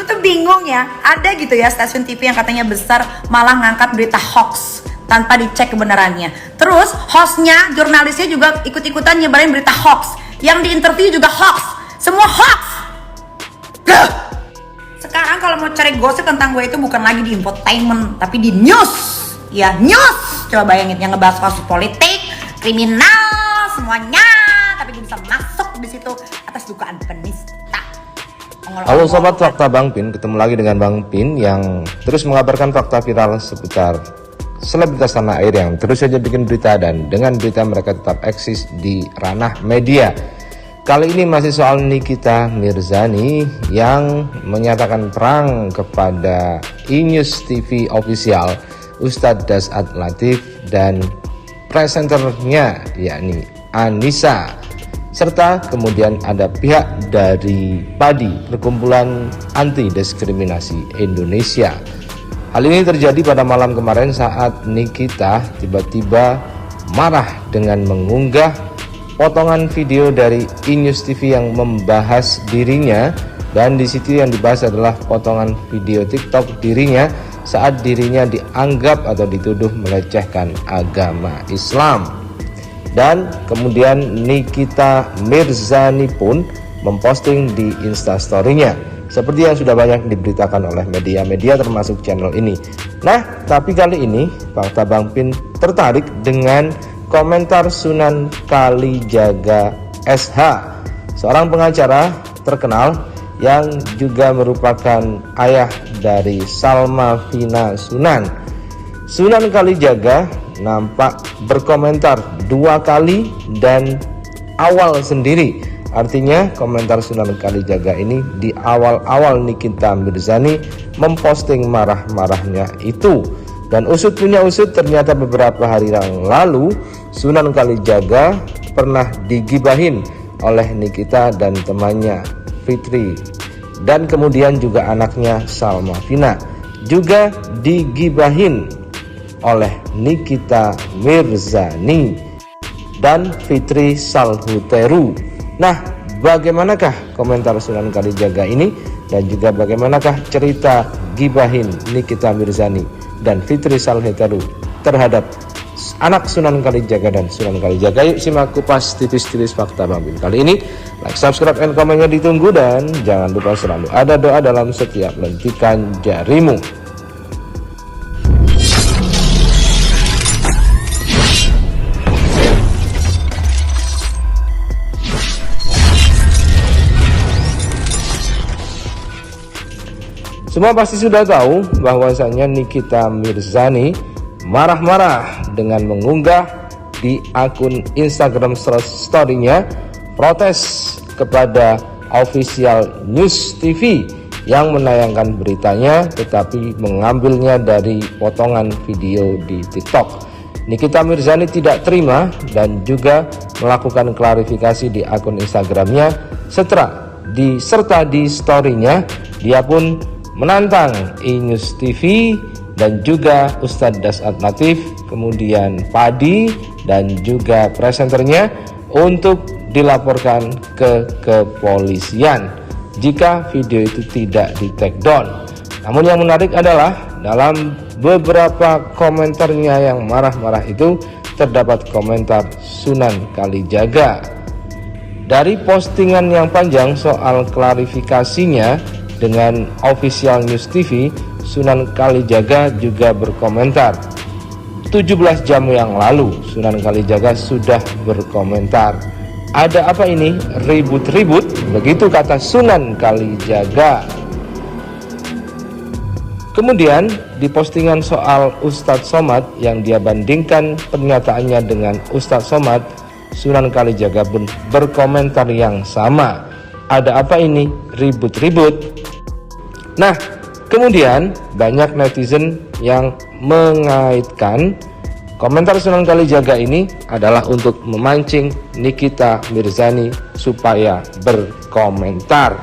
Gue tuh bingung ya, ada gitu ya stasiun TV yang katanya besar malah ngangkat berita hoax tanpa dicek kebenarannya. Terus hostnya, jurnalisnya juga ikut-ikutan nyebarin berita hoax. Yang diinterview juga hoax, semua hoax. Sekarang kalau mau cari gosip tentang gue itu bukan lagi di infotainment, tapi di news. Ya news, coba bayangin yang ngebahas kasus politik, kriminal, semuanya. Tapi gue bisa masuk di situ atas dugaan penista. Halo sobat Fakta Bang Pin, ketemu lagi dengan Bang Pin yang terus mengabarkan fakta viral seputar selebritas tanah air yang terus saja bikin berita, dan dengan berita mereka tetap eksis di ranah media. Kali ini masih soal Nikita Mirzani yang menyatakan perang kepada iNews TV official Ustadz Dasat Latif dan presenternya yakni Anissa, serta kemudian ada pihak dari PADI, Perkumpulan Anti Diskriminasi Indonesia. Hal ini terjadi pada malam kemarin saat Nikita tiba-tiba marah dengan mengunggah potongan video dari iNews TV yang membahas dirinya, dan di situ yang dibahas adalah potongan video TikTok dirinya saat dirinya dianggap atau dituduh melecehkan agama Islam. Dan kemudian Nikita Mirzani pun memposting di instastory-nya seperti yang sudah banyak diberitakan oleh media-media termasuk channel ini. Nah, tapi kali ini Fakta Bang Pin tertarik dengan komentar Sunan Kalijaga SH, seorang pengacara terkenal yang juga merupakan ayah dari Salma Vina Sunan. Sunan Kalijaga nampak berkomentar 2 kali dan awal sendiri. Artinya komentar Sunan Kalijaga ini di awal-awal Nikita Mirzani memposting marah-marahnya itu. Dan usut punya usut, ternyata beberapa hari yang lalu Sunan Kalijaga pernah digibahin oleh Nikita dan temannya Fitri, dan kemudian juga anaknya Salma Vina juga digibahin oleh Nikita Mirzani dan Fitri Salhuteru. Nah, bagaimanakah komentar Sunan Kalijaga ini, dan juga bagaimanakah cerita gibahin Nikita Mirzani dan Fitri Salhuteru terhadap anak Sunan Kalijaga dan Sunan Kalijaga? Yuk simak kupas tipis-tipis fakta Bang Pin kali ini. Like, subscribe, and komennya ditunggu, dan jangan lupa selalu ada doa dalam setiap lentikan jarimu. Semua pasti sudah tahu bahwasanya Nikita Mirzani marah-marah dengan mengunggah di akun Instagram story-nya protes kepada official News TV yang menayangkan beritanya tetapi mengambilnya dari potongan video di TikTok. Nikita Mirzani tidak terima dan juga melakukan klarifikasi di akun Instagramnya, serta di story-nya dia pun menantang iNews TV dan juga Ustadz Dasat Latif, kemudian PADI dan juga presenternya untuk dilaporkan ke kepolisian jika video itu tidak di take down. Namun yang menarik adalah dalam beberapa komentarnya yang marah-marah itu terdapat komentar Sunan Kalijaga. Dari postingan yang panjang soal klarifikasinya dengan official News TV, Sunan Kalijaga juga berkomentar. 17 jam yang lalu Sunan Kalijaga sudah berkomentar. Ada apa ini? Ribut-ribut? Begitu kata Sunan Kalijaga. Kemudian di postingan soal Ustadz Somad yang dia bandingkan pernyataannya dengan Ustadz Somad, Sunan Kalijaga pun berkomentar yang sama. Ada apa ini? Ribut-ribut? Nah, kemudian banyak netizen yang mengaitkan komentar Sunan Kalijaga ini adalah untuk memancing Nikita Mirzani supaya berkomentar.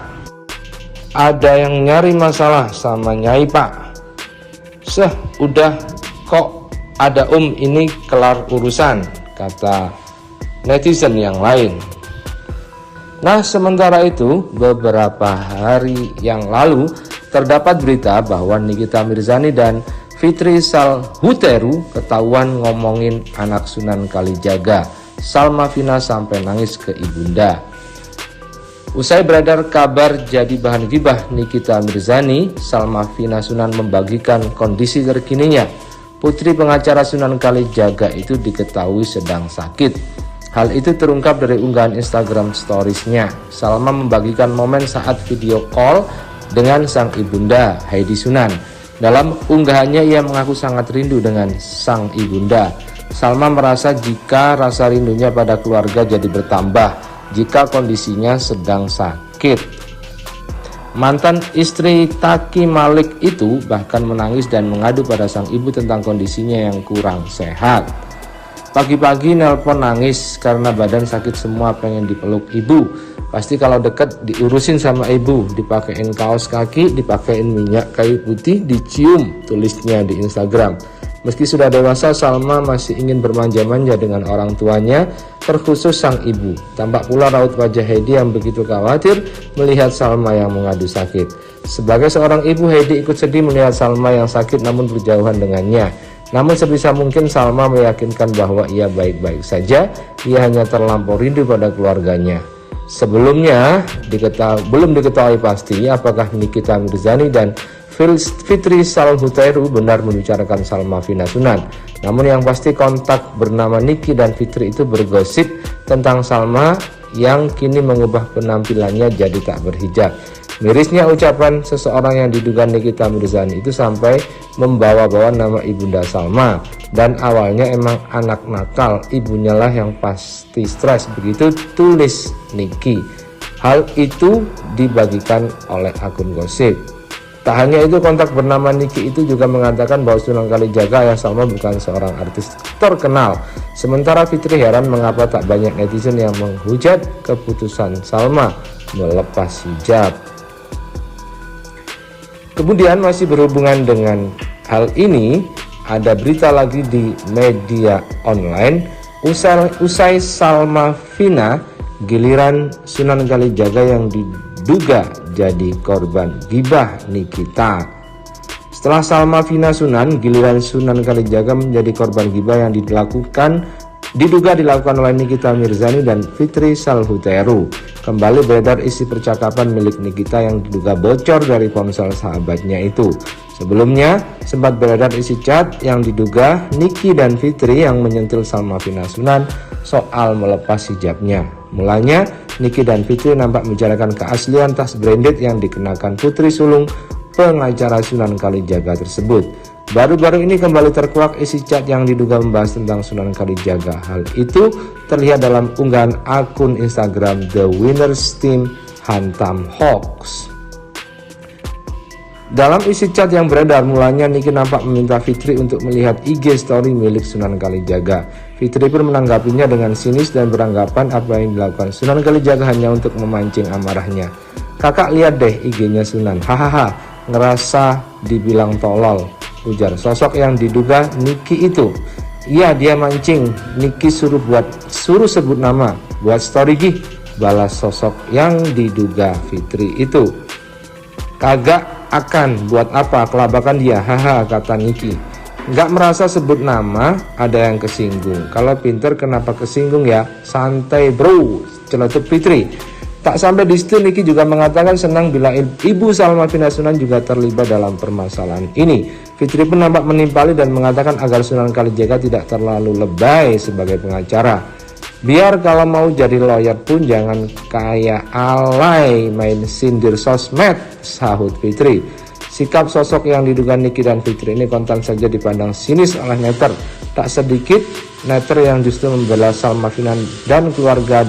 Ada yang nyari masalah sama Nyai Pak. Udah kok ada ini kelar urusan, kata netizen yang lain. Nah, sementara itu beberapa hari yang lalu terdapat berita bahwa Nikita Mirzani dan Fitri Salhuteru ketahuan ngomongin anak Sunan Kalijaga, Salma Vina, sampai nangis ke ibunda. Usai beredar kabar jadi bahan gibah Nikita Mirzani, Salma Vina Sunan membagikan kondisi terkininya. Putri pengacara Sunan Kalijaga itu diketahui sedang sakit. Hal itu terungkap dari unggahan Instagram Stories-nya. Salma membagikan momen saat video call dengan sang ibunda, Heidi Sunan. Dalam unggahannya ia mengaku sangat rindu dengan sang ibunda. Salma merasa jika rasa rindunya pada keluarga jadi bertambah jika kondisinya sedang sakit. Mantan istri Taki Malik itu bahkan menangis dan mengadu pada sang ibu tentang kondisinya yang kurang sehat. Pagi-pagi nelpon nangis karena badan sakit semua, pengen dipeluk ibu. Pasti kalau deket diurusin sama ibu, dipakein kaos kaki, dipakein minyak kayu putih, dicium, tulisnya di Instagram. Meski sudah dewasa, Salma masih ingin bermanja-manja dengan orang tuanya, terkhusus sang ibu. Tampak pula raut wajah Heidi yang begitu khawatir melihat Salma yang mengadu sakit. Sebagai seorang ibu, Heidi ikut sedih melihat Salma yang sakit namun berjauhan dengannya. Namun sebisa mungkin Salma meyakinkan bahwa ia baik-baik saja, ia hanya terlampau rindu pada keluarganya. Sebelumnya belum diketahui pasti apakah Nikita Mirzani dan Fitri Salhuteru benar membicarakan Salma Vina Sunan. Namun yang pasti kontak bernama Niki dan Fitri itu bergosip tentang Salma yang kini mengubah penampilannya jadi tak berhijab. Mirisnya ucapan seseorang yang diduga Nikita Mirzani itu sampai membawa-bawa nama ibunda Salma. Dan awalnya emang anak nakal, ibunya lah yang pasti stres, begitu tulis Niki. Hal itu dibagikan oleh akun gosip. Tak hanya itu, kontak bernama Niki itu juga mengatakan bahwa Sunan Kalijaga ayah Salma bukan seorang artis terkenal. Sementara Fitri heran mengapa tak banyak netizen yang menghujat keputusan Salma melepas hijab. Kemudian masih berhubungan dengan hal ini, ada berita lagi di media online. Usai Salma Vina, giliran Sunan Kalijaga yang diduga jadi korban gibah Nikita. Setelah Salma Vina Sunan, giliran Sunan Kalijaga menjadi korban gibah yang diduga dilakukan oleh Nikita Mirzani dan Fitri Salhuteru. Kembali beredar isi percakapan milik Nikita yang diduga bocor dari ponsel sahabatnya itu. Sebelumnya sempat beredar isi chat yang diduga Niki dan Fitri yang menyentil Salma Vina Sunan soal melepas hijabnya. Mulanya Niki dan Fitri nampak membicarakan keaslian tas branded yang dikenakan Putri Sulung, pengacara Sunan Kalijaga tersebut. Baru-baru ini kembali terkuak isi chat yang diduga membahas tentang Sunan Kalijaga. Hal itu terlihat dalam unggahan akun Instagram The Winners Team Hantam Hoax. Dalam isi chat yang beredar, mulanya Niki nampak meminta Fitri untuk melihat IG story milik Sunan Kalijaga. Fitri pun menanggapinya dengan sinis dan beranggapan apa yang dilakukan Sunan Kalijaga hanya untuk memancing amarahnya. "Kakak lihat deh IG-nya Sunan, hahaha, ngerasa dibilang tolol," ujar sosok yang diduga Niki itu. "Iya, dia mancing, Niki suruh sebut nama, buat story gih," balas sosok yang diduga Fitri itu. "Kagak akan, buat apa, kelabakan dia, haha," kata Niki. "Nggak merasa sebut nama, ada yang kesinggung. Kalau pinter kenapa kesinggung ya, santai bro," celetuk Fitri. Tak sampai di situ, Niki juga mengatakan senang bila ibu Salma Vina Sunan juga terlibat dalam permasalahan ini. Fitri pun nampak menimpali dan mengatakan agar Sunan Kalijaga tidak terlalu lebay sebagai pengacara. "Biar kalau mau jadi lawyer pun jangan kayak alay main sindir sosmed," sahut Fitri. Sikap sosok yang diduga Niki dan Fitri ini kontan saja dipandang sinis oleh netter. Tak sedikit netter yang justru membela Salma Vina dan keluarga